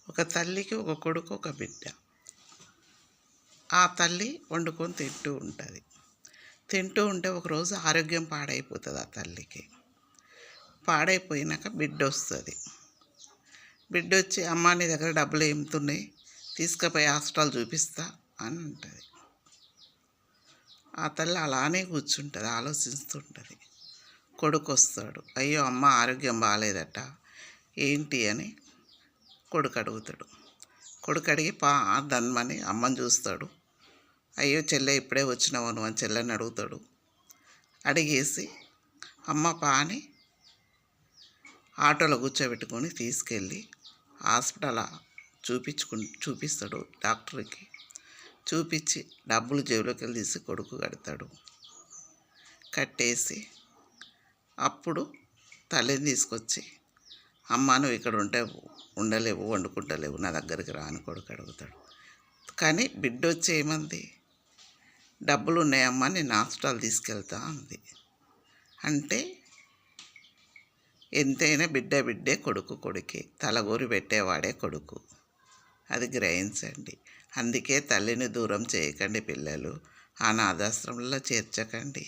ఒక తల్లికి ఒక కొడుకు ఒక బిడ్డ. ఆ తల్లి వండుకొని తింటూ ఉంటే ఒకరోజు ఆరోగ్యం పాడైపోతుంది ఆ తల్లికి. పాడైపోయినాక బిడ్డ వస్తుంది. బిడ్డ వచ్చి అమ్మ నీ దగ్గర డబ్బులు ఏముతున్నాయి, తీసుకుపోయి హాస్పిటల్ చూపిస్తా అని అంటుంది. ఆ తల్లి అలానే కూర్చుంటుంది, ఆలోచిస్తుంటుంది. కొడుకు వస్తాడు, అయ్యో అమ్మ ఆరోగ్యం బాగాలేదట ఏంటి అని కొడుకు అడుగుతాడు. కొడుకు అడిగి దన్మని అమ్మని చూస్తాడు. అయ్యో చెల్లె ఇప్పుడే వచ్చినావు నువ్వు అని చెల్లెని అడుగుతాడు. అడిగేసి అమ్మ అని ఆటోలో కూర్చోబెట్టుకొని తీసుకెళ్ళి హాస్పిటల్ చూపిస్తాడు డాక్టర్కి. చూపించి డబ్బులు జేబులోకి వెళ్ళి తీసి కొడుకు కడతాడు. కట్టేసి అప్పుడు తల్లిని తీసుకొచ్చి అమ్మ నువ్వు ఇక్కడ ఉండలేవు, వండుకుంటలేవు, నా దగ్గరికి రా అని కొడుకు అడుగుతాడు. కానీ బిడ్డ వచ్చి ఏమంది, డబ్బులు ఉన్నాయమ్మా నేను హాస్పిటల్ తీసుకెళ్తా అంది. అంటే ఎంతైనా బిడ్డే, కొడుకు కొడుకే, తలగూరి పెట్టేవాడే కొడుకు. అది గ్రహించండి. అందుకే తల్లిని దూరం చేయకండి పిల్లలు, అనాథాశ్రమంలో చేర్చకండి.